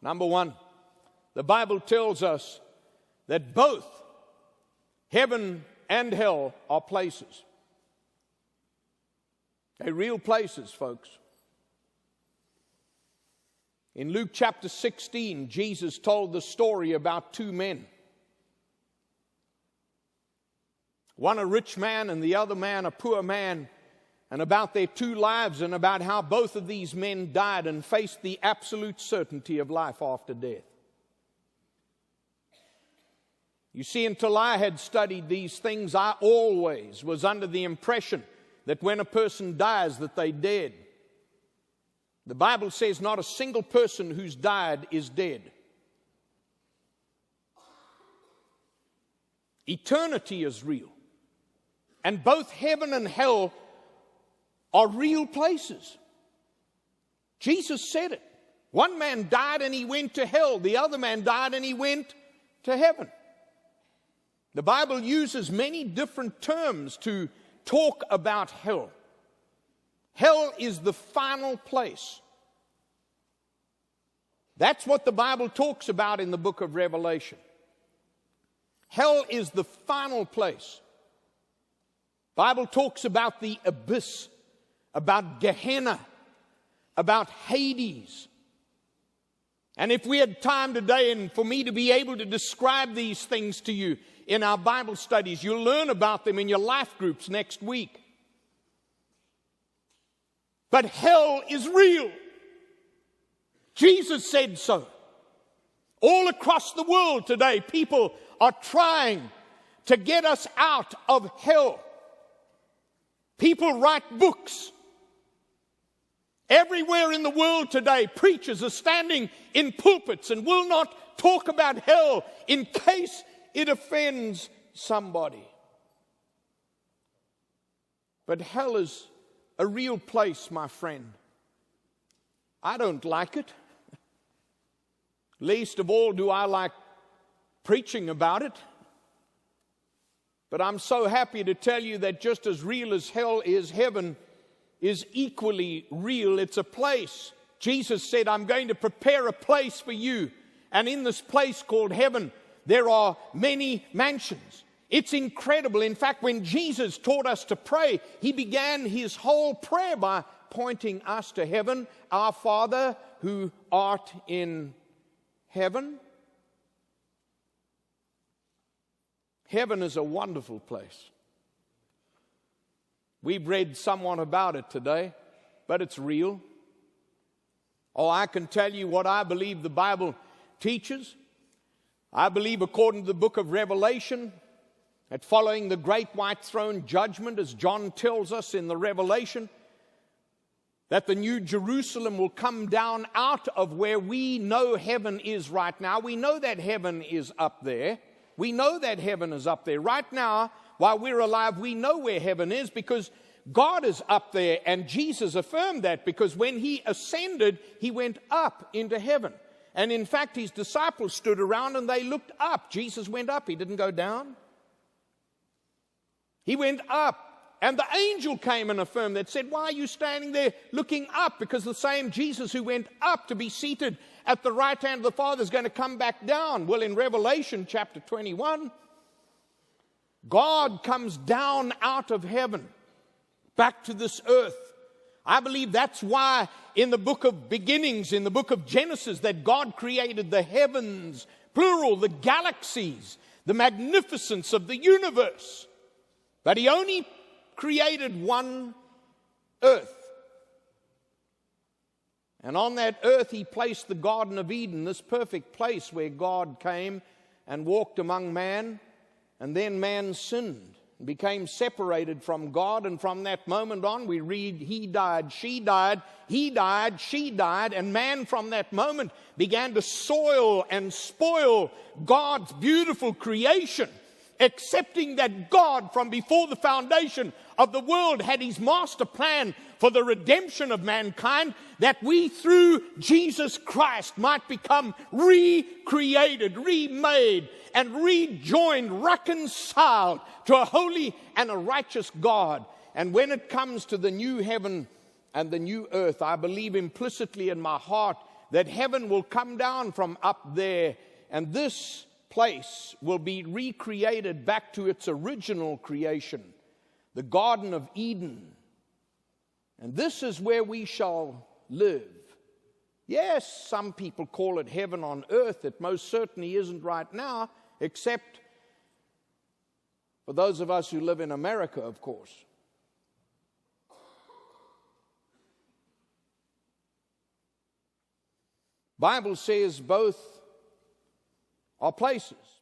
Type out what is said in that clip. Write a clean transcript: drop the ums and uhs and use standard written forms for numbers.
Number one, the Bible tells us that both heaven and hell are places. They're real places, folks. In Luke chapter 16, Jesus told the story about two men. One a rich man and the other man a poor man, and about their two lives and about how both of these men died and faced the absolute certainty of life after death. You see, until I had studied these things, I always was under the impression that when a person dies, that they're dead. The Bible says not a single person who's died is dead. Eternity is real. And both heaven and hell are real places. Jesus said it. One man died and he went to hell. The other man died and he went to heaven. The Bible uses many different terms to talk about hell. Hell is the final place. That's what the Bible talks about in the book of Revelation. Hell is the final place. The Bible talks about the abyss, about Gehenna, about Hades. And if we had time today and for me to be able to describe these things to you in our Bible studies, you'll learn about them in your life groups next week. But hell is real. Jesus said so. All across the world today, people are trying to get us out of hell. People write books. Everywhere in the world today, preachers are standing in pulpits and will not talk about hell in case it offends somebody. But hell is a real place, my friend. I don't like it. Least of all do I like preaching about it. But I'm so happy to tell you that just as real as hell is, heaven is equally real. It's a place. Jesus said, I'm going to prepare a place for you. And in this place called heaven, there are many mansions. It's incredible. In fact, when Jesus taught us to pray, he began his whole prayer by pointing us to heaven. Our Father who art in heaven. Heaven is a wonderful place. We've read somewhat about it today, but it's real. Oh, I can tell you what I believe the Bible teaches. I believe, according to the book of Revelation, that following the great white throne judgment, as John tells us in the Revelation, that the new Jerusalem will come down out of where we know heaven is right now. We know that heaven is up there. We know that heaven is up there. Right now, while we're alive, we know where heaven is because God is up there, and Jesus affirmed that because when he ascended, he went up into heaven. And in fact, his disciples stood around and they looked up. Jesus went up. He didn't go down. He went up. And the angel came and affirmed that, said, why are you standing there looking up? Because the same Jesus who went up to be seated at the right hand of the Father is going to come back down. Well, in Revelation chapter 21, God comes down out of heaven back to this earth. I believe that's why in the book of beginnings, in the book of Genesis, that God created the heavens, plural, the galaxies, the magnificence of the universe. But he only created one earth. And on that earth he placed the Garden of Eden, this perfect place where God came and walked among man, and then man sinned, became separated from God, and from that moment on we read he died, she died, he died, she died, and man from that moment began to soil and spoil God's beautiful creation, accepting that God from before the foundation of the world had his master plan for the redemption of mankind, that we through Jesus Christ might become recreated, remade, and rejoined, reconciled to a holy and a righteous God. And when it comes to the new heaven and the new earth, I believe implicitly in my heart that heaven will come down from up there, and this place will be recreated back to its original creation, the Garden of Eden. And this is where we shall live. Yes, some people call it heaven on earth. It most certainly isn't right now, except for those of us who live in America, of course. Bible says both are places.